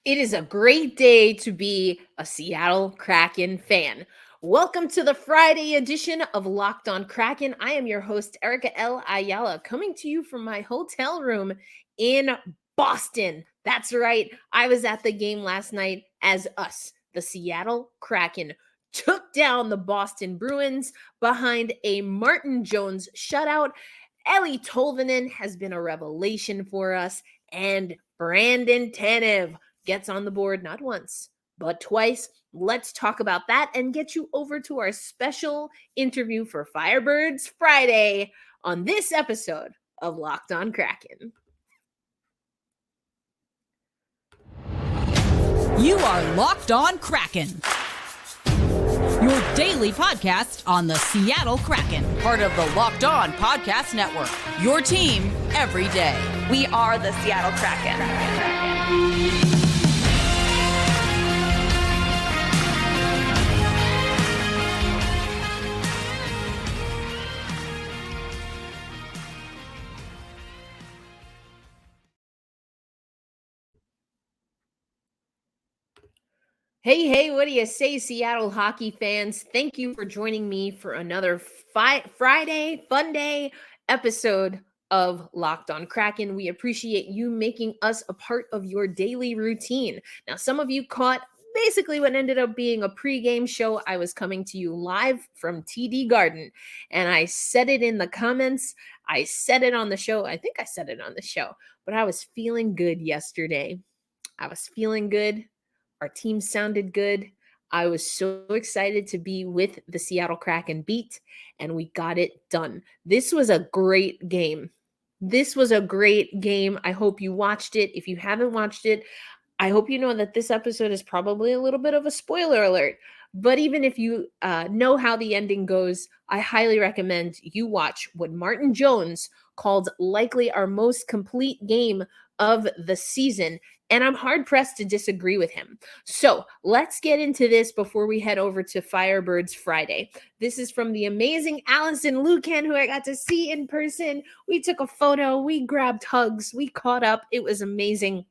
It is a great day to be a Seattle Kraken fan. Welcome to the Friday edition of Locked On Kraken. I am your host, Erica L. Ayala, coming to you from my hotel room in Boston. That's right. I was at the game last night as us, the Seattle Kraken, took down the Boston Bruins behind a Martin Jones shutout. Eli Tolvanen has been a revelation for us, and Brandon Tanev gets on the board not once, but twice. Let's talk about that and get you over to our special interview for Firebirds Friday on this episode of Locked On Kraken. You are Locked On Kraken, your daily podcast on the Seattle Kraken, part of the Locked On Podcast Network, your team every day. We are the Seattle Kraken. Hey, what do you say, Seattle hockey fans? Thank you for joining me for another Friday Fun Day episode of Locked On Kraken. We appreciate you making us a part of your daily routine. Now, some of you caught basically what ended up being a pregame show. I was coming to you live from TD Garden, and I said it in the comments. I said it on the show. I think I said it on the show, but I was feeling good yesterday. I was feeling good. Our team sounded good. I was so excited to be with the Seattle Kraken beat, and we got it done. This was a great game. I hope you watched it. If you haven't watched it, I hope you know that this episode is probably a little bit of a spoiler alert. But even if you know how the ending goes, I highly recommend you watch what Martin Jones called likely our most complete game of the season. And I'm hard-pressed to disagree with him. So let's get into this before we head over to Firebirds Friday. This is from the amazing Allison Lucan, who I got to see in person. We took a photo. We grabbed hugs. We caught up. It was amazing.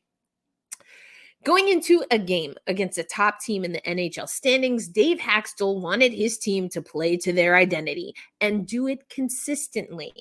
Going into a game against a top team in the NHL standings, Dave Hakstol wanted his team to play to their identity and do it consistently.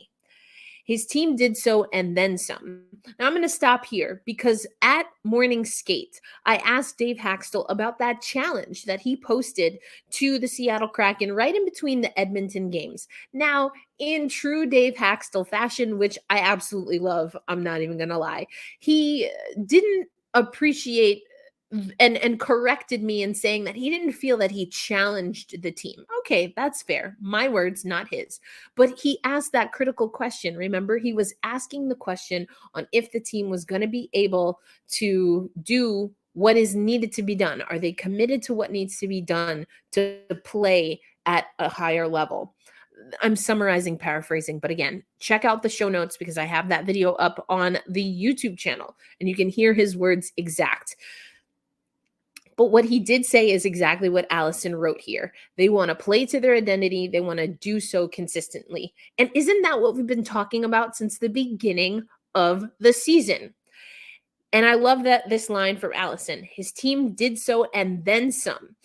His team did so and then some. Now I'm going to stop here because at morning skate, I asked Dave Hakstol about that challenge that he posted to the Seattle Kraken right in between the Edmonton games. Now, in true Dave Hakstol fashion, which I absolutely love, I'm not even going to lie, he didn't appreciate and corrected me in saying that he didn't feel that he challenged the team. Okay, that's fair. My words, not his. But he asked that critical question. Remember, he was asking the question on if the team was going to be able to do what is needed to be done. Are they committed to what needs to be done to play at a higher level? I'm summarizing, paraphrasing, but again, check out the show notes because I have that video up on the YouTube channel and you can hear his words exact. But what he did say is exactly what Allison wrote here. They want to play to their identity. They want to do so consistently. And isn't that what we've been talking about since the beginning of the season? And I love that this line from Allison. His team did so and then some.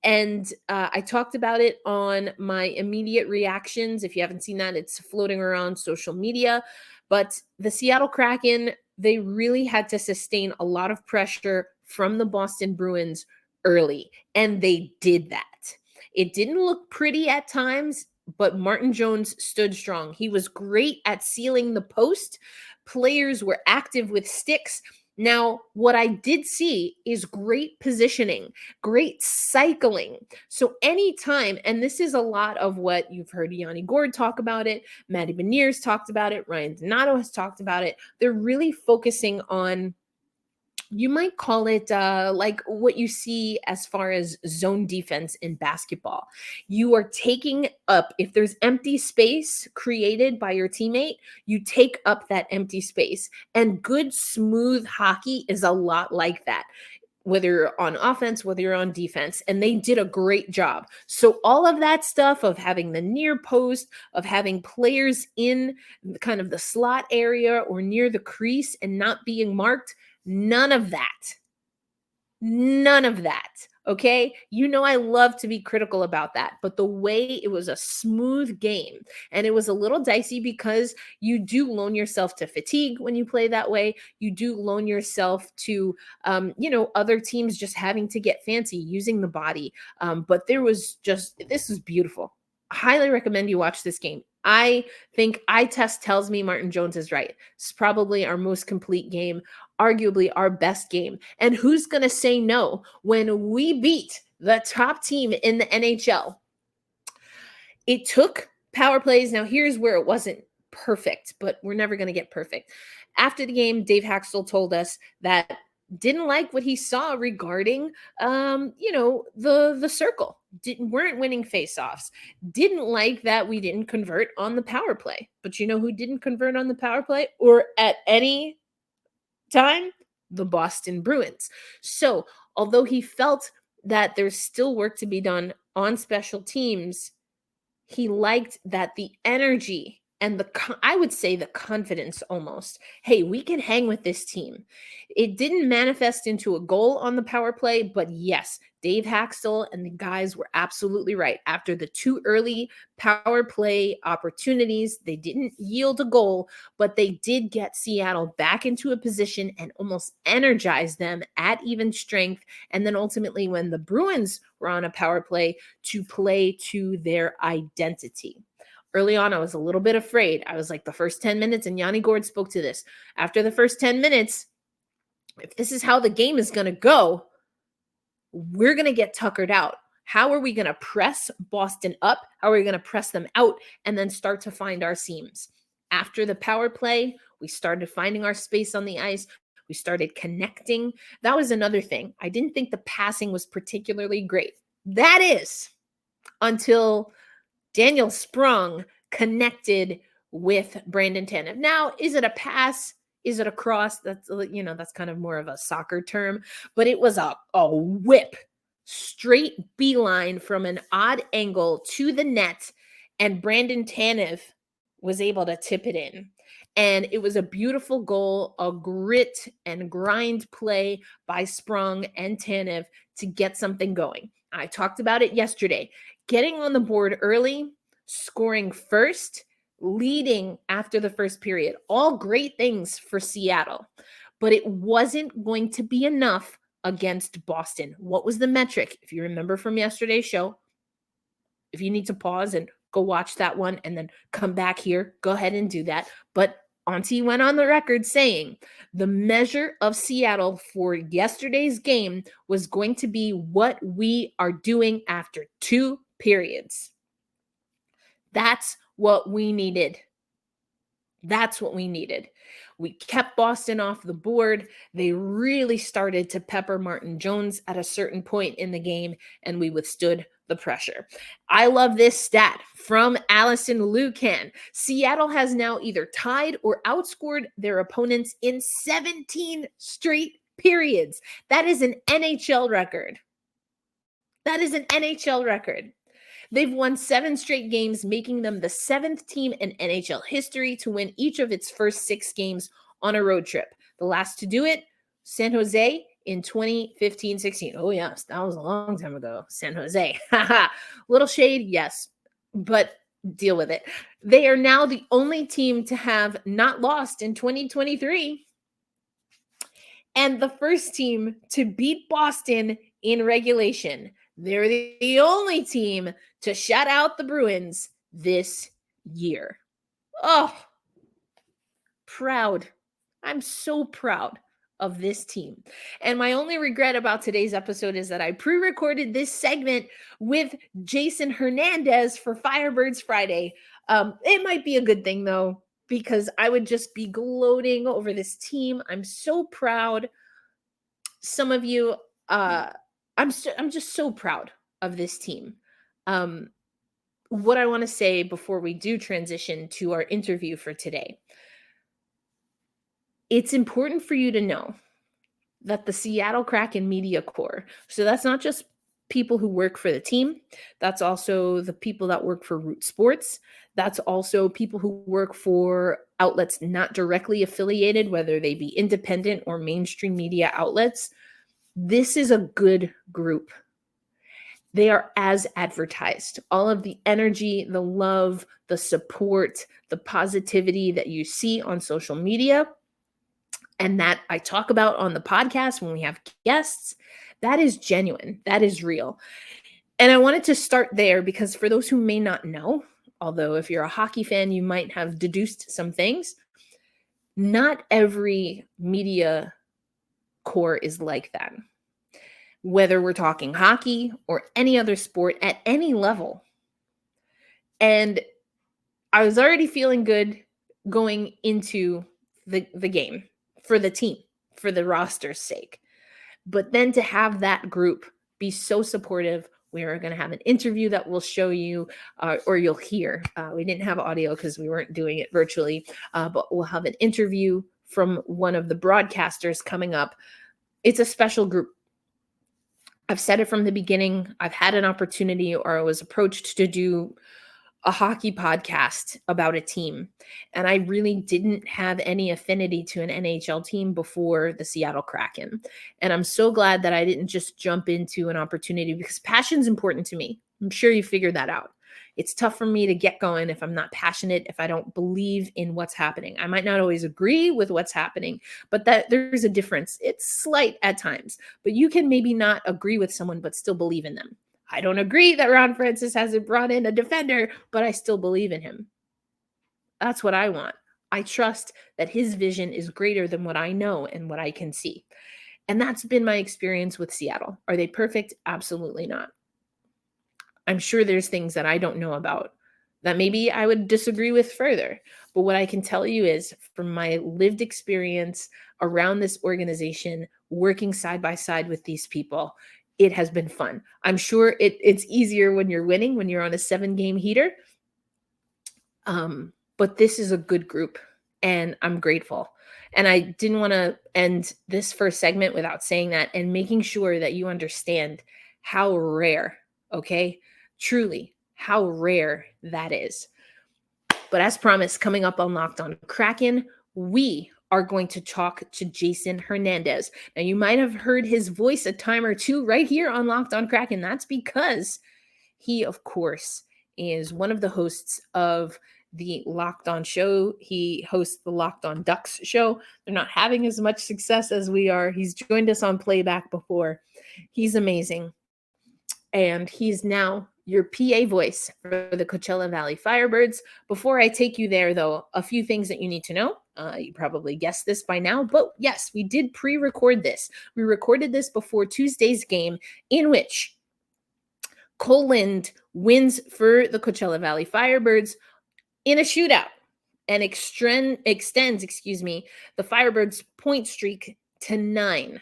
And I talked about it on my immediate reactions. If you haven't seen that, it's floating around social media. But the Seattle Kraken, they really had to sustain a lot of pressure from the Boston Bruins early, and they did that. It didn't look pretty at times, but Martin Jones stood strong. He was great at sealing the post. Players were active with sticks. Now, what I did see is great positioning, great cycling. So anytime, and this is a lot of what you've heard Yanni Gourde talk about it, Matty Beniers talked about it, Ryan Donato has talked about it. They're really focusing on, you might call it like what you see as far as zone defense in basketball. You are taking up, if there's empty space created by your teammate, you take up that empty space. And good, smooth hockey is a lot like that, whether you're on offense, whether you're on defense, and they did a great job. So all of that stuff of having the near post, of having players in kind of the slot area or near the crease and not being marked, none of that None of that. Okay. I love to be critical about that, but the way it was a smooth game and it was a little dicey because you do loan yourself to fatigue when you play that way. You do loan yourself to, other teams just having to get fancy using the body. But this was beautiful. Highly recommend you watch this game. I think eye test tells me Martin Jones is right. It's probably our most complete game, arguably our best game. And who's going to say no when we beat the top team in the NHL? It took power plays. Now, here's where it wasn't perfect, but we're never going to get perfect. After the game, Dave Haxtell told us that didn't like what he saw regarding, the circle. Weren't winning faceoffs. Didn't like that we didn't convert on the power play. But you know who didn't convert on the power play or at any time? The Boston Bruins. So, although he felt that there's still work to be done on special teams, he liked that the energy and I would say the confidence almost. Hey, we can hang with this team. It didn't manifest into a goal on the power play, but yes, Dave Haxtell and the guys were absolutely right. After the 2 early power play opportunities, they didn't yield a goal, but they did get Seattle back into a position and almost energize them at even strength. And then ultimately, when the Bruins were on a power play, to play to their identity. Early on, I was a little bit afraid. I was like, the first 10 minutes, and Yanni Gord spoke to this. After the first 10 minutes, if this is how the game is going to go, we're going to get tuckered out. How are we going to press Boston up? How are we going to press them out and then start to find our seams? After the power play, we started finding our space on the ice. We started connecting. That was another thing. I didn't think the passing was particularly great. That is until Daniel Sprung connected with Brandon Tanev. Now, is it a pass? Is it a cross? That's kind of more of a soccer term, but it was a whip, straight beeline from an odd angle to the net, and Brandon Tanev was able to tip it in. And it was a beautiful goal, a grit and grind play by Sprung and Tanev to get something going. I talked about it yesterday. Getting on the board early, scoring first, leading after the first period. All great things for Seattle, but it wasn't going to be enough against Boston. What was the metric? If you remember from yesterday's show, if you need to pause and go watch that one and then come back here, go ahead and do that. But Auntie went on the record saying the measure of Seattle for yesterday's game was going to be what we are doing after 2 periods. That's what we needed. That's what we needed. We kept Boston off the board. They really started to pepper Martin Jones at a certain point in the game, and we withstood the pressure. I love this stat from Allison Lucan. Seattle has now either tied or outscored their opponents in 17 straight periods. That is an NHL record. That is an NHL record. They've won 7 straight games, making them the 7th team in NHL history to win each of its first 6 games on a road trip. The last to do it, San Jose in 2015-16. Oh, yes, that was a long time ago. San Jose. Little shade, yes, but deal with it. They are now the only team to have not lost in 2023 and the first team to beat Boston in regulation. They're the only team to shut out the Bruins this year. Oh, proud. I'm so proud of this team. And my only regret about today's episode is that I pre-recorded this segment with Jason Hernandez for Firebirds Friday. It might be a good thing, though, because I would just be gloating over this team. I'm so proud. Some of you, I'm just so proud of this team. What I want to say before we do transition to our interview for today, it's important for you to know that the Seattle Kraken Media Corps, so that's not just people who work for the team, that's also the people that work for Root Sports, that's also people who work for outlets not directly affiliated, whether they be independent or mainstream media outlets. This is a good group. They are as advertised. All of the energy, the love, the support, the positivity that you see on social media and that I talk about on the podcast when we have guests, that is genuine. That is real. And I wanted to start there because for those who may not know, although if you're a hockey fan, you might have deduced some things, not every media core is like that. Whether we're talking hockey or any other sport at any level. And I was already feeling good going into the game for the team, for the roster's sake. But then to have that group be so supportive, we're going to have an interview that we'll show you or you'll hear. We didn't have audio because we weren't doing it virtually, but we'll have an interview from one of the broadcasters coming up. It's a special group. I've said it from the beginning. I've had an opportunity or I was approached to do a hockey podcast about a team. And I really didn't have any affinity to an NHL team before the Seattle Kraken. And I'm so glad that I didn't just jump into an opportunity because passion's important to me. I'm sure you figured that out. It's tough for me to get going if I'm not passionate, if I don't believe in what's happening. I might not always agree with what's happening, but that there's a difference. It's slight at times, but you can maybe not agree with someone, but still believe in them. I don't agree that Ron Francis hasn't brought in a defender, but I still believe in him. That's what I want. I trust that his vision is greater than what I know and what I can see. And that's been my experience with Seattle. Are they perfect? Absolutely not. I'm sure there's things that I don't know about that maybe I would disagree with further. But what I can tell you is from my lived experience around this organization, working side by side with these people, it has been fun. I'm sure it's easier when you're winning, when you're on a 7-game heater. But this is a good group and I'm grateful. And I didn't want to end this first segment without saying that and making sure that you understand how rare, okay? Truly, how rare that is. But as promised, coming up on Locked On Kraken, we are going to talk to Jason Hernandez. Now, you might have heard his voice a time or two right here on Locked On Kraken. That's because he, of course, is one of the hosts of the Locked On show. He hosts the Locked On Ducks show. They're not having as much success as we are. He's joined us on playback before. He's amazing. And he's now your PA voice for the Coachella Valley Firebirds. Before I take you there, though, a few things that you need to know. You probably guessed this by now, but yes, we did pre-record this. We recorded this before Tuesday's game in which Cole Lind wins for the Coachella Valley Firebirds in a shootout and extends, the Firebirds' point streak to 9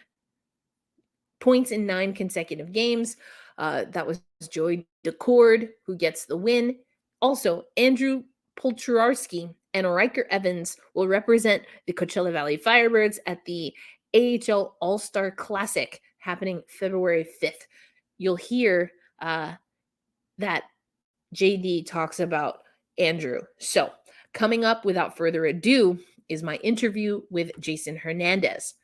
points in 9 consecutive games. That was Joey Decord who gets the win. Also, Andrew Polcharski and Riker Evans will represent the Coachella Valley Firebirds at the AHL All-Star Classic happening February 5th. You'll hear that JD talks about Andrew. So coming up without further ado is my interview with Jason Hernandez.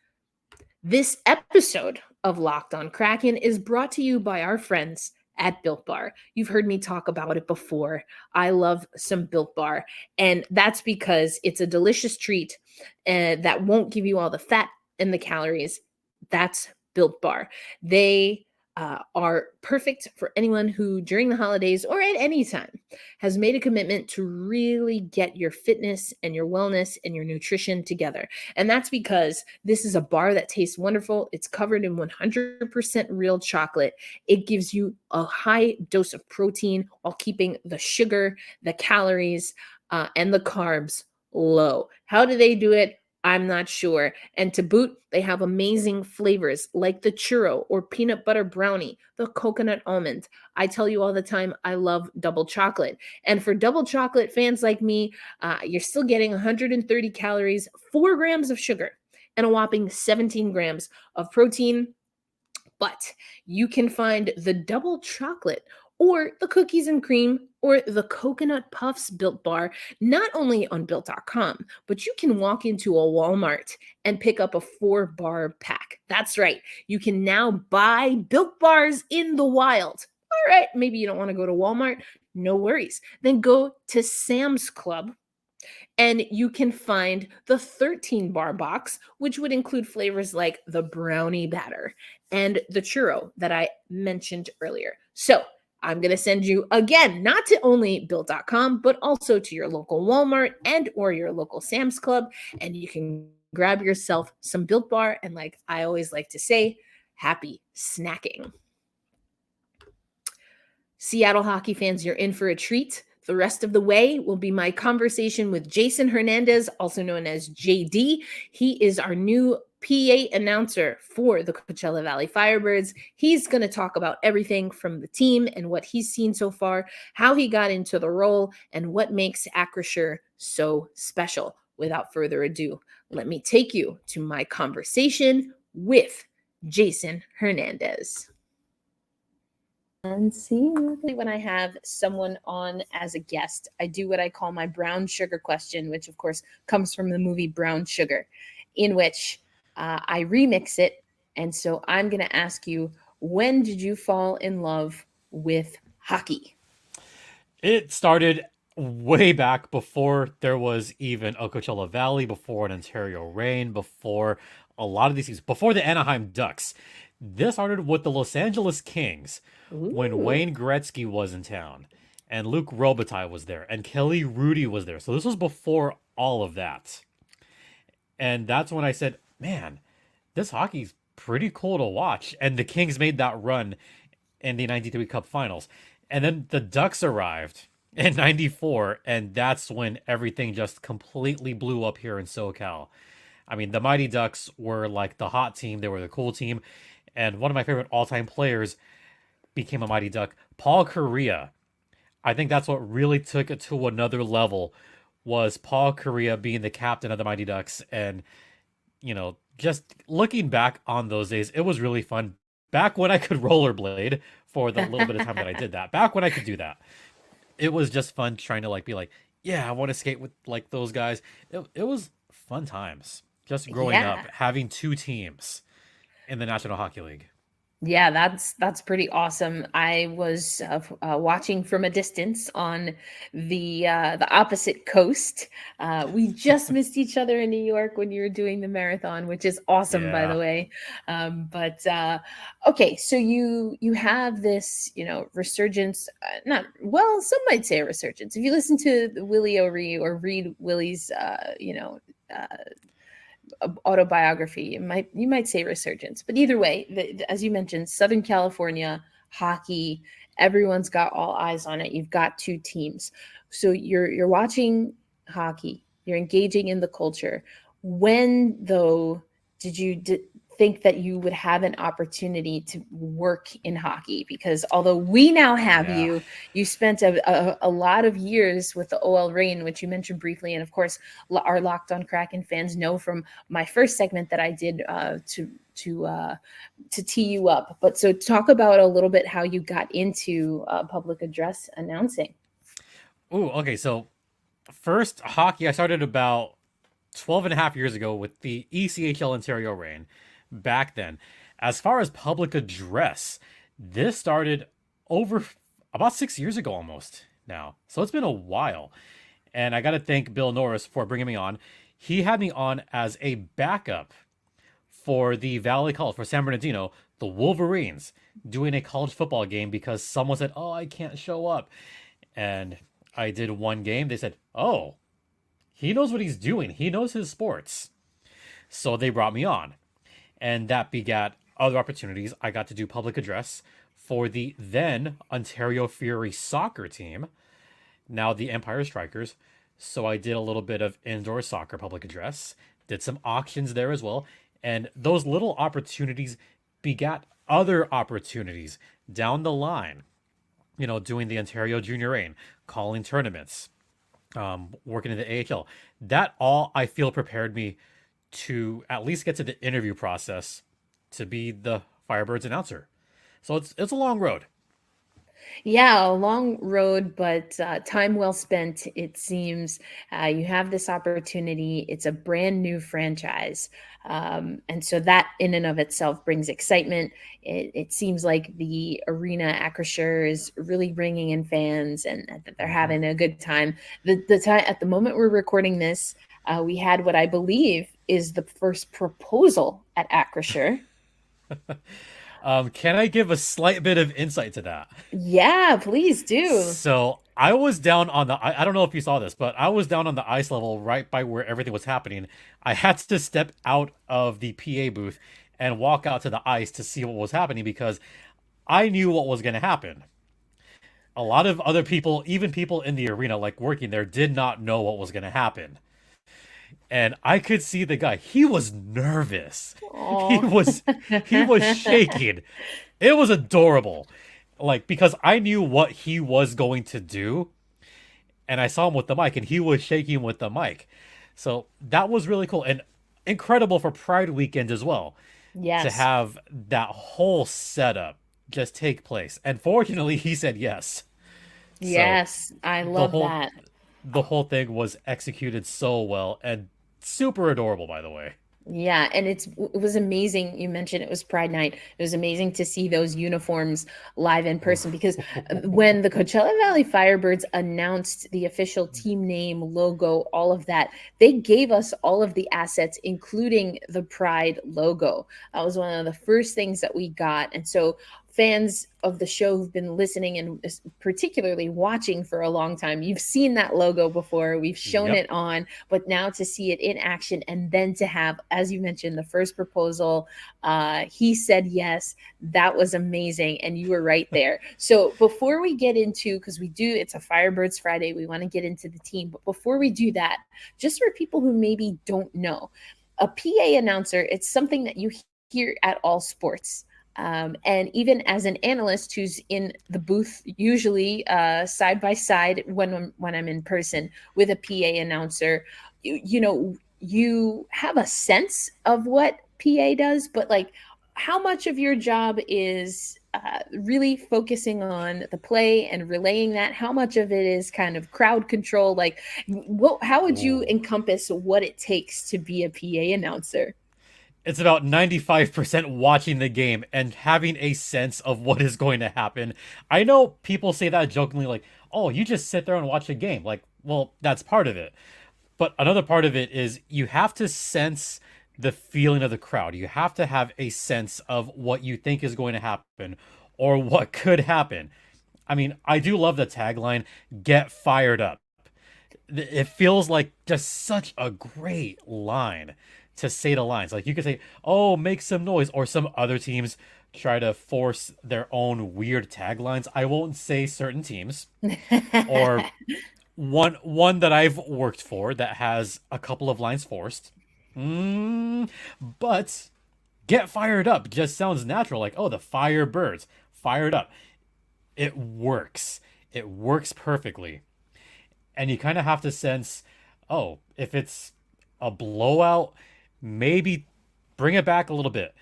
This episode of Locked On Kraken is brought to you by our friends at Built Bar. You've heard me talk about it before. I love some Built Bar, and that's because it's a delicious treat that won't give you all the fat and the calories. That's Built Bar. They are perfect for anyone who during the holidays or at any time has made a commitment to really get your fitness and your wellness and your nutrition together. And that's because this is a bar that tastes wonderful. It's covered in 100% real chocolate. It gives you a high dose of protein while keeping the sugar, the calories, and the carbs low. How do they do it? I'm not sure. And to boot, they have amazing flavors like the churro or peanut butter brownie, the coconut almond. I tell you all the time, I love double chocolate. And for double chocolate fans like me, you're still getting 130 calories, 4 grams of sugar, and a whopping 17 grams of protein. But you can find the double chocolate or the cookies and cream or the coconut puffs Built Bar, not only on Built.com, but you can walk into a Walmart and pick up a 4-bar pack. That's right. You can now buy Built Bars in the wild. All right, maybe you don't want to go to Walmart. No worries. Then go to Sam's Club and you can find the 13 bar box, which would include flavors like the brownie batter and the churro that I mentioned earlier. So I'm going to send you again, not to only built.com, but also to your local Walmart and or your local Sam's Club. And you can grab yourself some Built Bar. And like I always like to say, happy snacking. Seattle hockey fans, you're in for a treat. The rest of the way will be my conversation with Jason Hernandez, also known as JD. He is our new PA announcer for the Coachella Valley Firebirds. He's going to talk about everything from the team and what he's seen so far, how he got into the role, and what makes Acrisure so special. Without further ado, let me take you to my conversation with Jason Hernandez. And see, when I have someone on as a guest, I do what I call my brown sugar question, which of course comes from the movie Brown Sugar, in which I remix it. And so I'm going to ask you, when did you fall in love with hockey? It started way back before there was even a Coachella Valley, before an Ontario Reign, before a lot of these things, before the Anaheim Ducks. This started with the Los Angeles Kings. When Wayne Gretzky was in town and Luc Robitaille was there and Kelly Rudy was there. So this was before all of that. And that's when I said, man, this hockey's pretty cool to watch. And the Kings made that run in the 93 Cup Finals. And then the Ducks arrived in 94. And that's when everything just completely blew up here in SoCal. I mean, the Mighty Ducks were like the hot team. They were the cool team. And one of my favorite all-time players became a Mighty Duck, Paul Kariya. I think that's what really took it to another level, was Paul Kariya being the captain of the Mighty Ducks. And, you know, just looking back on those days, it was really fun. Back when I could rollerblade for the little bit of time that I did that. Back when I could do that. It was just fun trying to like be like, yeah, I want to skate with like those guys. It was fun times. Just growing up, having two teams in the National Hockey League. Yeah, that's pretty awesome. I was watching from a distance on the opposite coast. We just missed each other in New York when you were doing the marathon, which is awesome, by the way. Okay, so you have this, resurgence. Some might say a resurgence. If you listen to Willie O'Ree or read Willie's, autobiography, you might say resurgence, but either way, as you mentioned, Southern California hockey, everyone's got all eyes on it. You've got two teams, so you're watching hockey, you're engaging in the culture. When though did you think that you would have an opportunity to work in hockey? Because although we now have you spent a lot of years with the OL Reign, which you mentioned briefly. And of course, our Locked On Kraken fans know from my first segment that I did to tee you up. But so talk about a little bit how you got into public address announcing. Oh, okay. So first hockey, I started about 12 and a half years ago with the ECHL Ontario Reign. Back then, as far as public address, this started over about 6 years ago almost now. So it's been a while. And I got to thank Bill Norris for bringing me on. He had me on as a backup for the Valley College, for San Bernardino, the Wolverines, doing a college football game because someone said, oh, I can't show up. And I did one game. They said, oh, he knows what he's doing. He knows his sports. So they brought me on. And that begat other opportunities. I got to do public address for the then Ontario Fury soccer team, now the Empire Strikers. So I did a little bit of indoor soccer public address, did some auctions there as well. And those little opportunities begat other opportunities down the line, doing the Ontario Junior Reign, calling tournaments, working in the AHL. That all I feel prepared me to at least get to the interview process to be the Firebirds announcer. So it's a long road. Yeah, a long road, but time well spent, it seems. You have this opportunity. It's a brand new franchise. And so that in and of itself brings excitement. It seems like the arena at Acrisure is really bringing in fans and that they're Mhm. having a good time. The time at the moment we're recording this, we had what I believe is the first proposal at Acrisure. Can I give a slight bit of insight to that? Yeah, please do. So I was down on the, I don't know if you saw this, but I was down on the ice level right by where everything was happening. I had to step out of the PA booth and walk out to the ice to see what was happening because I knew what was going to happen. A lot of other people, even people in the arena, like working there, did not know what was going to happen. And I could see the guy. He was nervous. He Oh. was he was shaking. It was adorable. Like because I knew what he was going to do and I saw him with the mic and he was shaking with the mic. So that was really cool and incredible for Pride weekend as well to Yes. have that whole setup just take place. And fortunately he said yes. So Yes, I the love whole that. the whole thing was executed so well and super adorable by the way. Yeah, and it was amazing. You mentioned it was Pride Night. It was amazing to see those uniforms live in person because when the Coachella Valley Firebirds announced the official team name, logo, all of that, they gave us all of the assets, including the Pride logo. That was one of the first things that we got. And so fans of the show who've been listening and particularly watching for a long time, you've seen that logo before. We've shown Yep. it on, but now to see it in action and then to have, as you mentioned, the first proposal, he said yes. That was amazing, and you were right there. So before we get into, because it's a Firebirds Friday, we want to get into the team, but before we do that, just for people who maybe don't know, a PA announcer, it's something that you hear at all sports. And even as an analyst who's in the booth, usually side by side when I'm in person with a PA announcer, you have a sense of what PA does, but like how much of your job is really focusing on the play and relaying that? How much of it is kind of crowd control? Like, how would you Ooh. encompass what it takes to be a PA announcer? It's about 95% watching the game and having a sense of what is going to happen. I know people say that jokingly, like, oh, you just sit there and watch a game. Like, well, that's part of it. But another part of it is you have to sense the feeling of the crowd. You have to have a sense of what you think is going to happen or what could happen. I mean, I do love the tagline, get fired up. It feels like just such a great line to say to lines. Like you could say, "Oh, make some noise," or some other teams try to force their own weird taglines. I won't say certain teams or one that I've worked for that has a couple of lines forced. But get fired up just sounds natural. Like, oh, the Firebirds, fired up. It works. It works perfectly. And you kind of have to sense, oh, if it's a blowout, maybe bring it back a little bit.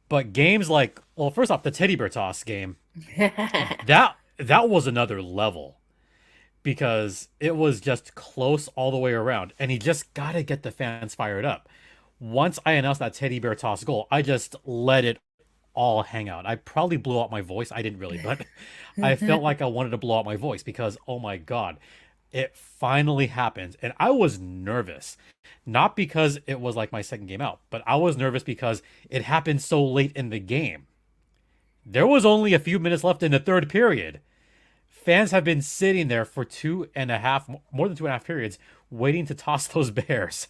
But games like, well, first off, the teddy bear toss game, that was another level because it was just close all the way around, and he just got to get the fans fired up. Once I announced that teddy bear toss goal, I just let it all hang out. I probably blew out my voice. I didn't really, but I felt like I wanted to blow out my voice because, oh my God, it finally happened. And I was nervous, not because it was like my second game out, but I was nervous because it happened so late in the game. There was only a few minutes left in the third period. Fans have been sitting there for more than 2.5 periods, waiting to toss those bears.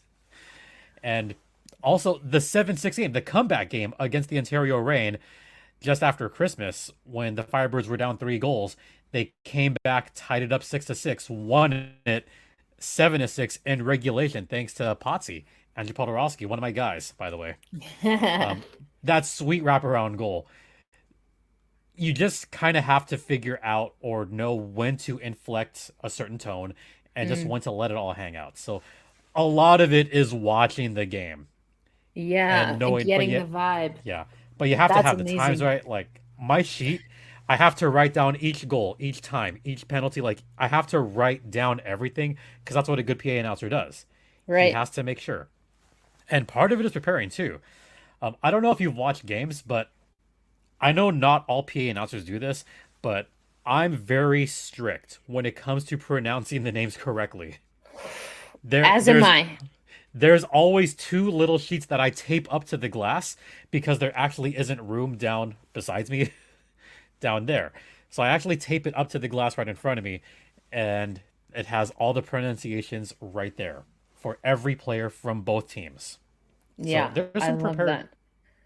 And also the 7-6 game, the comeback game against the Ontario Reign, just after Christmas, when the Firebirds were down 3 goals, they came back, tied it up 6-6, won it 7-6 in regulation, thanks to Potsy, Andrew Podorowski, one of my guys, by the way. That sweet wraparound goal. You just kind of have to figure out or know when to inflect a certain tone and just Mm, when to let it all hang out. So a lot of it is watching the game and yeah, and knowing, but getting the yet, vibe. yeah, but you have to That's have the times amazing. right. Like my sheet, I have to write down each goal, each time, each penalty. Like, I have to write down everything because that's what a good PA announcer does. He Right. has to make sure. And part of it is preparing too. I don't know if you've watched games, but I know not all PA announcers do this, but I'm very strict when it comes to pronouncing the names correctly. There, As am there's I. there's always two little sheets that I tape up to the glass because there actually isn't room down besides me down there. So I actually tape it up to the glass right in front of me, and it has all the pronunciations right there for every player from both teams. So Yeah, there's I some love that.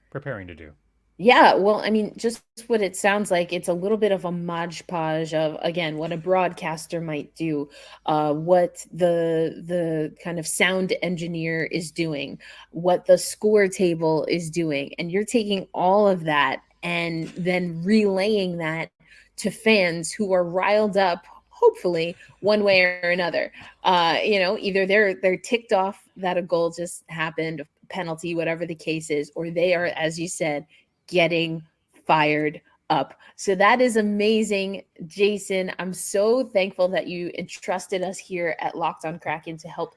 preparing to do. Yeah, well, I mean, just what it sounds like, it's a little bit of a modge podge of, again, what a broadcaster might do, what the kind of sound engineer is doing, what the score table is doing, and you're taking all of that and then relaying that to fans who are riled up, hopefully one way or another. Either they're ticked off that a goal just happened, penalty, whatever the case is, or they are, as you said, getting fired up. So that is amazing, Jason. I'm so thankful that you entrusted us here at Locked On Kraken to help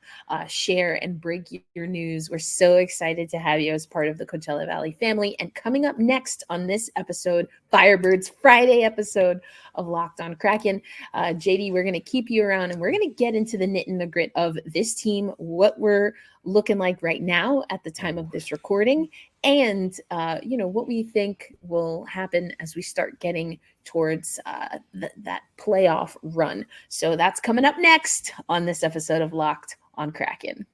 share and break your news. We're so excited to have you as part of the Coachella Valley family. And coming up next on this episode, Firebirds Friday episode of Locked On Kraken, JD, we're going to keep you around and we're going to get into the nit and the grit of this team, what we're looking like right now at the time of this recording, and what we think will happen as we start getting towards that playoff run. So that's coming up next on this episode of Locked on Kraken.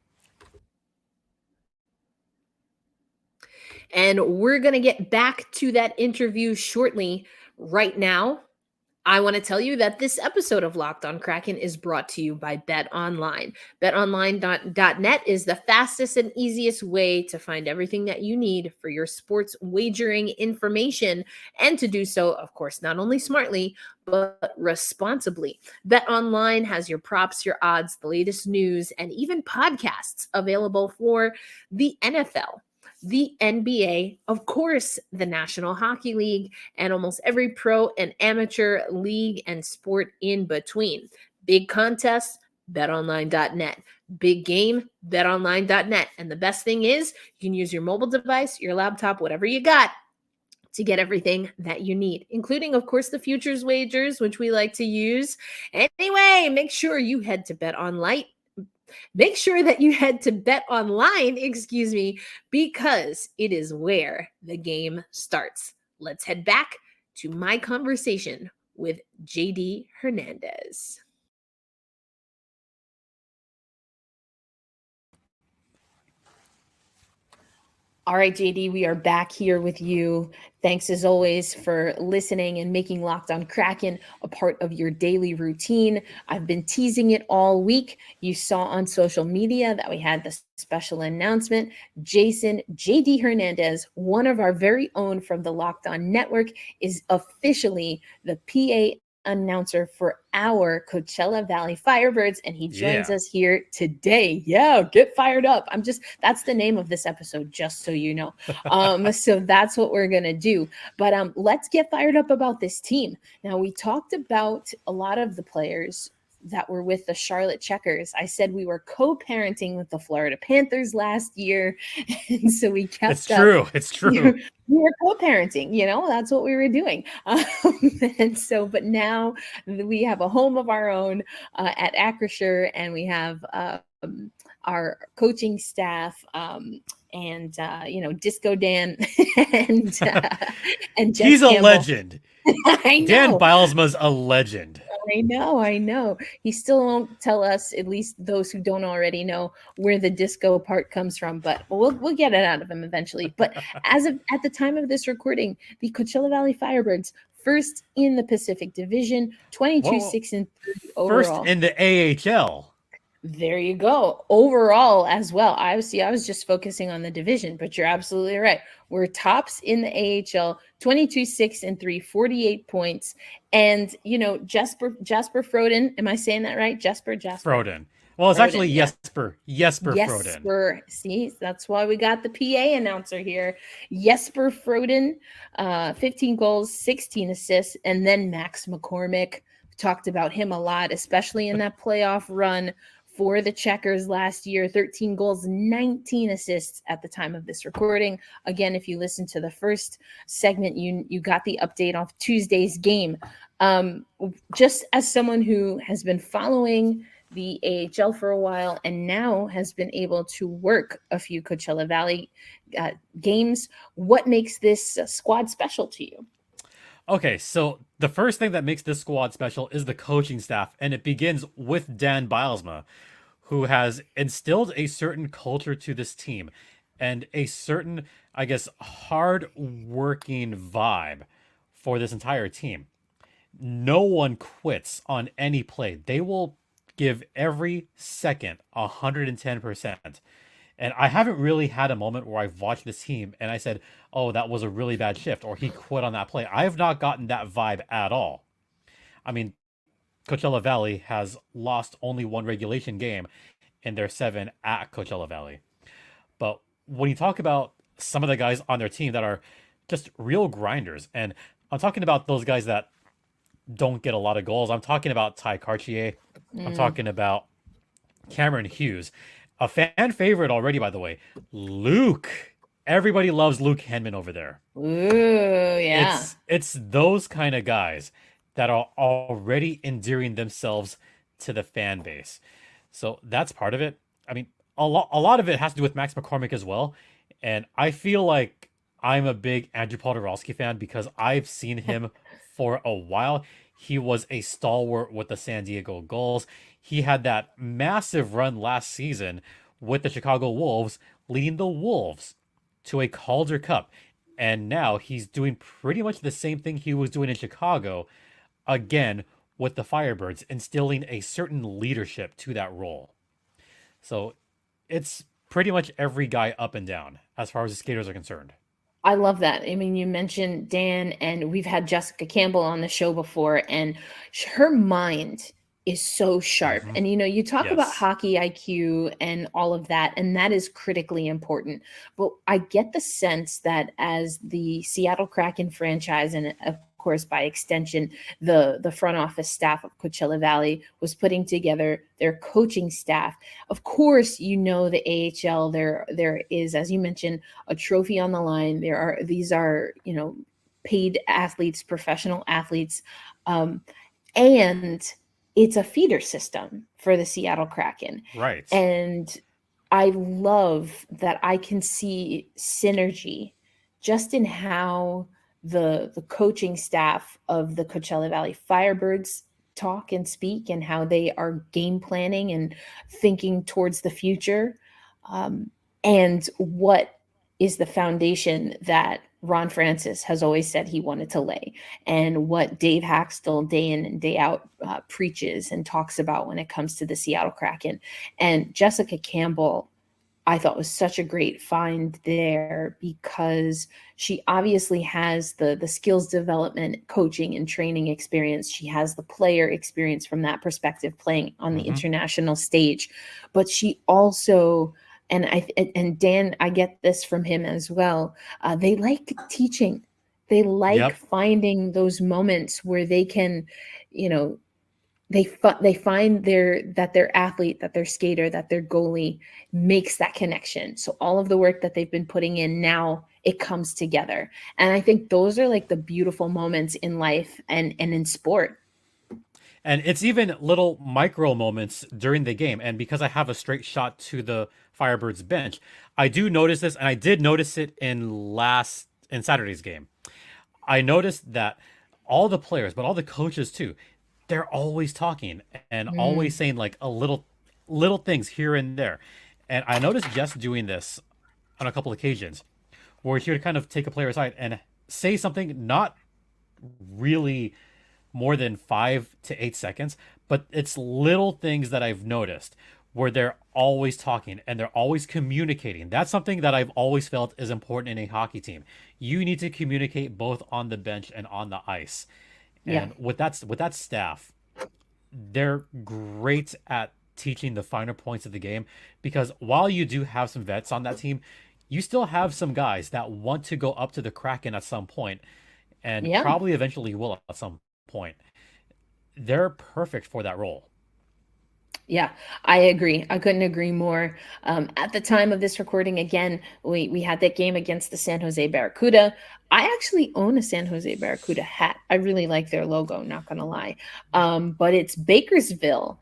And we're going to get back to that interview shortly. Right now, I want to tell you that this episode of Locked on Kraken is brought to you by BetOnline. BetOnline.net is the fastest and easiest way to find everything that you need for your sports wagering information, and to do so, of course, not only smartly, but responsibly. BetOnline has your props, your odds, the latest news, and even podcasts available for the NFL, the NBA, of course, the National Hockey League, and almost every pro and amateur league and sport in between. Big contests, betonline.net. Big game, betonline.net. And the best thing is, you can use your mobile device, your laptop, whatever you got, to get everything that you need, including, of course, the futures wagers, which we like to use. Anyway, make sure you head to BetOnline. Make sure that you head to BetOnline, because it is where the game starts. Let's head back to my conversation with JD Hernandez. All right, JD, we are back here with you. Thanks as always for listening and making Locked on Kraken a part of your daily routine. I've been teasing it all week. You saw on social media that we had the special announcement. Jason JD Hernandez, one of our very own from the Locked On Network, is officially the PA announcer for our Coachella Valley Firebirds, and he joins us here today. Yeah, get fired up. That's the name of this episode, just so you know. So that's what we're gonna do. But let's get fired up about this team. Now, we talked about a lot of the players that were with the Charlotte Checkers. I said we were co-parenting with the Florida Panthers last year, and so we kept It's true. It's true. We were co-parenting, that's what we were doing. But now we have a home of our own at Acrisure, and we have our coaching staff, and Disco Dan and Jeff He's a Campbell. Legend. I know. Dan Bilesma's a legend. I know. He still won't tell us, at least those who don't already know, where the disco part comes from, but we'll get it out of him eventually. But at the time of this recording, the Coachella Valley Firebirds, first in the Pacific Division, 22-6-3 overall. First in the AHL. There you go. Overall as well. I was just focusing on the division, but you're absolutely right. We're tops in the AHL, 22-6-3, 48 points. And, Jasper Froden, am I saying that right? Jasper? Froden. Well, it's actually Froden, yeah. Jesper Froden. Jesper, see, that's why we got the PA announcer here. Jesper Froden, 15 goals, 16 assists, and then Max McCormick. We talked about him a lot, especially in that playoff run for the Checkers last year. 13 goals, 19 assists at the time of this recording. Again, if you listen to the first segment, you got the update off Tuesday's game. Just as someone who has been following the AHL for a while and now has been able to work a few Coachella Valley games, what makes this squad special to you? Okay, so the first thing that makes this squad special is the coaching staff, and it begins with Dan Bilesma, who has instilled a certain culture to this team and a certain, I guess, hard-working vibe for this entire team. No one quits on any play. They will give every second 110%. And I haven't really had a moment where I've watched this team and I said, oh, that was a really bad shift or he quit on that play. I have not gotten that vibe at all. I mean, Coachella Valley has lost only one regulation game in their 7 at Coachella Valley. But when you talk about some of the guys on their team that are just real grinders, and I'm talking about those guys that don't get a lot of goals. I'm talking about Ty Cartier. I'm talking about Cameron Hughes. A fan favorite already, by the way. Luke. Everybody loves Luke Henman over there. Ooh, yeah. It's those kind of guys that are already endearing themselves to the fan base. So that's part of it. I mean, a lot of it has to do with Max McCormick as well. And I feel like I'm a big Andrew Podorowski fan because I've seen him for a while. He was a stalwart with the San Diego Gulls. He had that massive run last season with the Chicago Wolves, leading the Wolves to a Calder Cup. And now he's doing pretty much the same thing he was doing in Chicago, again, with the Firebirds, instilling a certain leadership to that role. So it's pretty much every guy up and down as far as the skaters are concerned. I love that. I mean, you mentioned Dan, and we've had Jessica Campbell on the show before, and her mind is so sharp. Mhm. And, you talk about Yes. hockey IQ and all of that, and that is critically important. But I get the sense that as the Seattle Kraken franchise, and of course, by extension, the front office staff of Coachella Valley was putting together their coaching staff. Of course, the AHL, there is, as you mentioned, a trophy on the line. These are, paid athletes, professional athletes. And it's a feeder system for the Seattle Kraken. Right. And I love that I can see synergy just in how the coaching staff of the Coachella Valley Firebirds talk and speak, and how they are game planning and thinking towards the future, and what is the foundation that Ron Francis has always said he wanted to lay, and what Dave Haxtell day in and day out preaches and talks about when it comes to the Seattle Kraken. And Jessica Campbell, I thought, was such a great find there, because she obviously has the skills development, coaching and training experience. She has the player experience from that perspective, playing on the international stage, but she also, and Dan, I get this from him as well. They like teaching. They like finding those moments where they can, they find that their athlete, that their skater, that their goalie makes that connection. So all of the work that they've been putting in, now it comes together. And I think those are like the beautiful moments in life and in sport. And it's even little micro moments during the game. And because I have a straight shot to the Firebirds bench, I do notice this, and I did notice it in Saturday's game. I noticed that all the players, but all the coaches too, they're always talking and always saying like a little things here and there. And I noticed Jess doing this on a couple occasions where he would kind of take a player aside and say something not really more than 5 to 8 seconds, but it's little things that I've noticed where they're always talking and they're always communicating. That's something that I've always felt is important in a hockey team. You need to communicate both on the bench and on the ice. And with that staff, they're great at teaching the finer points of the game, because while you do have some vets on that team, you still have some guys that want to go up to the Kraken at some point, and Yeah. probably eventually will at some point. They're perfect for that role. Yeah, I agree. I couldn't agree more. At the time of this recording, again, we had that game against the San Jose Barracuda. I actually own a San Jose Barracuda hat. I really like their logo, not gonna lie. But it's Bakersville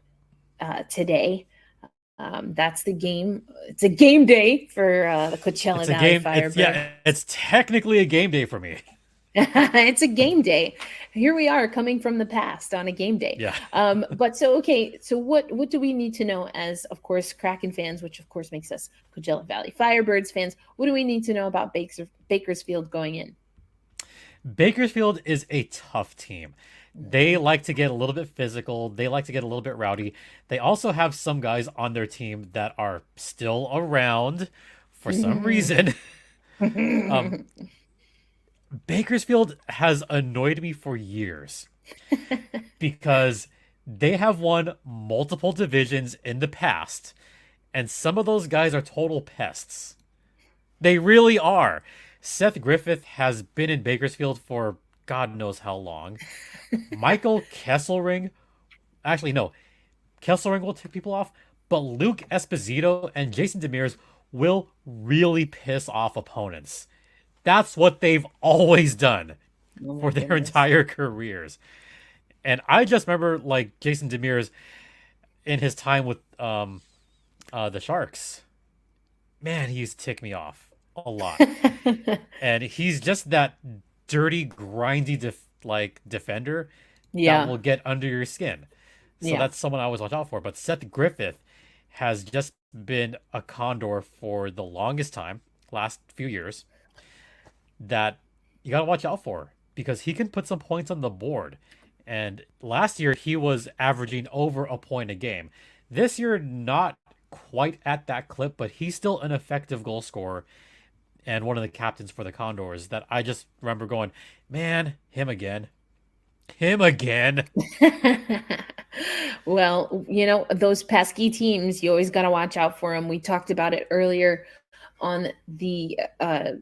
today. That's the game. It's a game day for the Coachella It's a Valley game. Firebirds. It's technically a game day for me. It's a game day. Here we are coming from the past on a game day. Yeah. But so okay, so what do we need to know as, of course, Kraken fans, which of course makes us Coachella Valley Firebirds fans? What do we need to know about Bakersfield going in? Bakersfield is a tough team. They like to get a little bit physical. They like to get a little bit rowdy. They also have some guys on their team that are still around for some reason. Bakersfield has annoyed me for years because they have won multiple divisions in the past, and some of those guys are total pests. They really are. Seth Griffith has been in Bakersfield for God knows how long. Michael Kesselring, actually, no, Kesselring will tick people off, but Luke Esposito and Jason Demers will really piss off opponents. That's what they've always done for their entire careers. And I just remember, like, Jason Demers in his time with the Sharks. Man, he used to tick me off a lot. And he's just that dirty, grindy, defender that will get under your skin. So that's someone I always watch out for. But Seth Griffith has just been a condor for the longest time, last few years, that you got to watch out for because he can put some points on the board. And last year, he was averaging over a point a game. This year, not quite at that clip, but he's still an effective goal scorer and one of the captains for the Condors that I just remember going, man, him again. Him again. Well, you know, those pesky teams, you always got to watch out for them. We talked about it earlier on the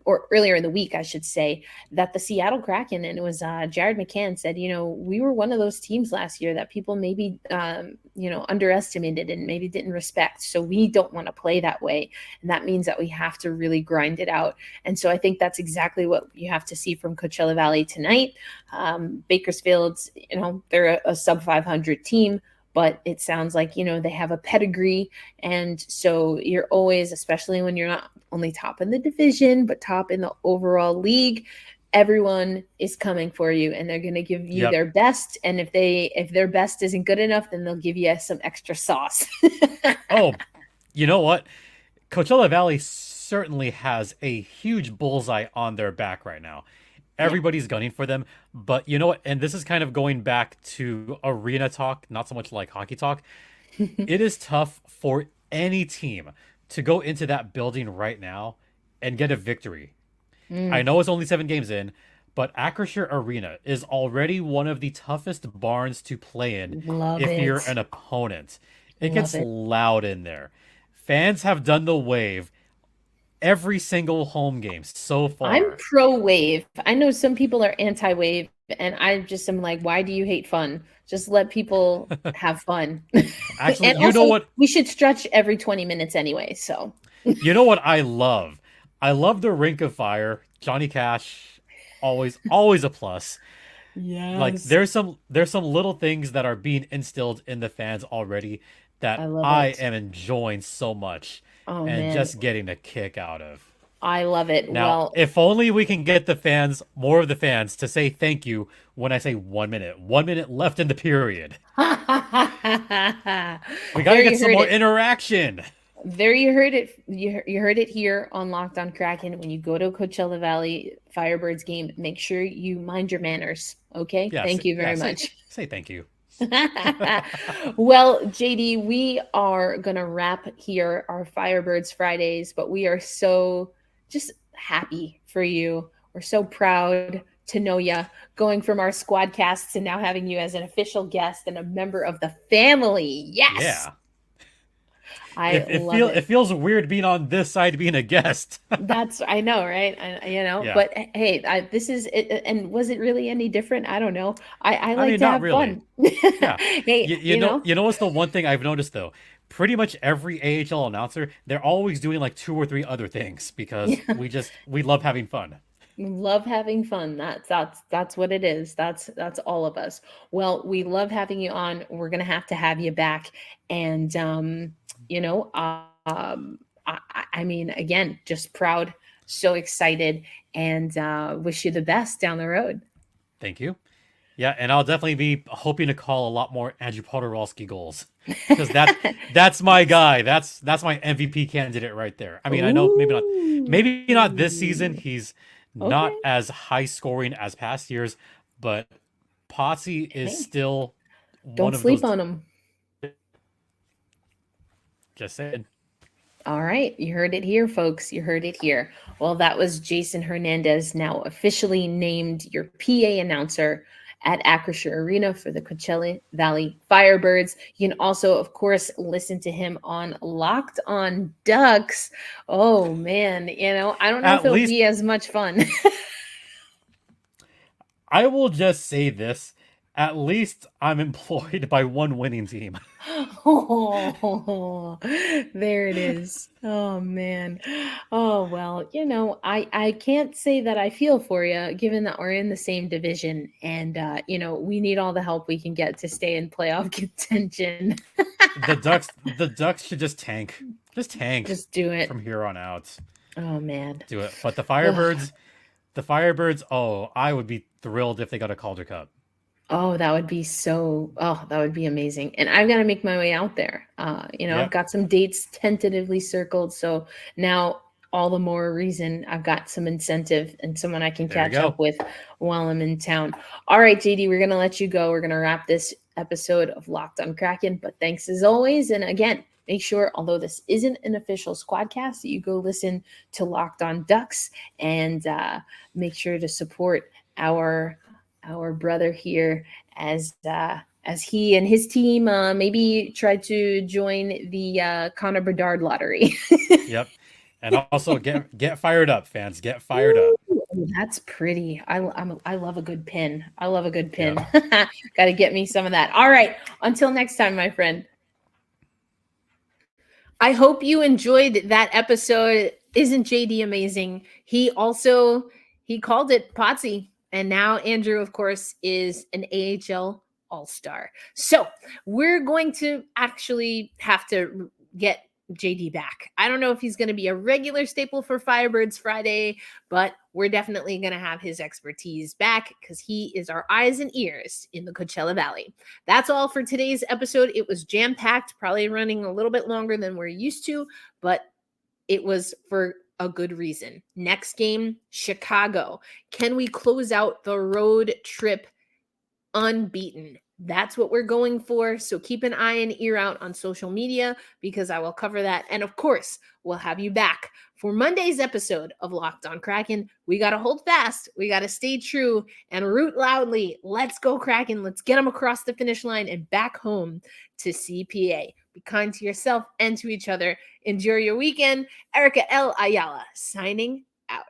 or earlier in the week, I should say, that the Seattle Kraken, and it was Jared McCann said, you know, we were one of those teams last year that people maybe you know, underestimated and maybe didn't respect. So we don't want to play that way, and that means that we have to really grind it out. And so I think that's exactly what you have to see from Coachella Valley tonight. Bakersfield's, you know, they're a sub 500 team, but it sounds like, you know, they have a pedigree. And so you're always, especially when you're not only top in the division, but top in the overall league, everyone is coming for you and they're going to give you their best. And if their best isn't good enough, then they'll give you some extra sauce. Oh, you know what? Coachella Valley certainly has a huge bullseye on their back right now. Everybody's gunning for them, but you know what? And this is kind of going back to arena talk, not so much like hockey talk. It is tough for any team to go into that building right now and get a victory. I know it's only 7 games in, but Acrisure Arena is already one of the toughest barns to play in you're an opponent. It gets loud in there. Fans have done the wave every single home game so far. I'm pro wave. I know some people are anti wave, and I just am like, why do you hate fun? Just let people have fun. Actually, and you also, know what? We should stretch every 20 minutes anyway. So you know what I love? I love the Rink of Fire. Johnny Cash, always a plus. yes, Like there's some little things that are being instilled in the fans already that I am enjoying so much. And just getting a kick out of. I love it. Now, well, if only we can get the fans, more of the fans, to say thank you when I say 1 minute. 1 minute left in the period. We gotta get some more interaction. There you heard it. You heard it here on Locked On Kraken. When you go to a Coachella Valley Firebirds game, make sure you mind your manners. Okay? Thank you very much. Say thank you. Well, JD, we are going to wrap here our Firebirds Fridays, but we are so just happy for you. We're so proud to know you, going from our squad casts and now having you as an official guest and a member of the family. Yes. I love It it. feels weird being on this side, being a guest. I know, right? Yeah. But hey, this is it. And was it really any different? I don't know. I I like mean, to not have really. fun. Yeah. Hey, You know what's the one thing I've noticed though? Pretty much every AHL announcer, they're always doing like 2 or 3 other things because we love having fun. love having fun. That's what it is. That's all of us. Well, we love having you on. We're gonna have to have you back. And you know, I mean, again, just proud, so excited, and wish you the best down the road. Thank you. Yeah, and I'll definitely be hoping to call a lot more Andrew Podorowski goals because that's my guy. That's my MVP candidate right there. I mean, I know Ooh. maybe not this season. He's not Okay. as high scoring as past years, but Potsy is Hey, still one don't of sleep those. on them. Just saying. All right, you heard it here, folks. You heard it here. Well, that was Jason Hernandez, now officially named your PA announcer at Acrisure Arena for the Coachella Valley Firebirds. You can also, of course, listen to him on Locked On Ducks. Oh man, I don't know if At it'll least be as much fun. I will just say this. At least I'm employed by one winning team. Oh, there it is. Oh man. Oh well, I can't say that I feel for you given that we're in the same division and we need all the help we can get to stay in playoff contention. The Ducks should just tank. Just tank Just do it. from here on out. Oh man. Do it. But Ugh. The Firebirds, oh, I would be thrilled if they got a Calder Cup. Oh, that would be amazing. And I've got to make my way out there. I've Yep. got some dates tentatively circled. So now all the more reason I've got some incentive and someone I can There you catch up go. with while I'm in town. All right, JD, we're going to let you go. We're going to wrap this episode of Locked on Kraken. But thanks as always. And again, make sure, although this isn't an official squadcast, that you go listen to Locked on Ducks and make sure to support our brother here as he and his team maybe try to join the Connor Bedard lottery. Yep. And also get fired up, fans. Get fired up. Ooh, that's pretty. I love a good pin. I love a good pin. Yep. Got to get me some of that. All right. Until next time, my friend. I hope you enjoyed that episode. Isn't JD amazing? He called it Potsy. And now Andrew, of course, is an AHL All-Star. So we're going to actually have to get JD back. I don't know if he's going to be a regular staple for Firebirds Friday, but we're definitely going to have his expertise back because he is our eyes and ears in the Coachella Valley. That's all for today's episode. It was jam-packed, probably running a little bit longer than we're used to, but it was for a good reason. Next game, Chicago. Can we close out the road trip unbeaten? That's what we're going for. So keep an eye and ear out on social media because I will cover that. And of course, we'll have you back for Monday's episode of Locked on Kraken. We got to hold fast. We got to stay true and root loudly. Let's go Kraken. Let's get them across the finish line and back home to CPA. Be kind to yourself and to each other. Enjoy your weekend. Erica L. Ayala signing out.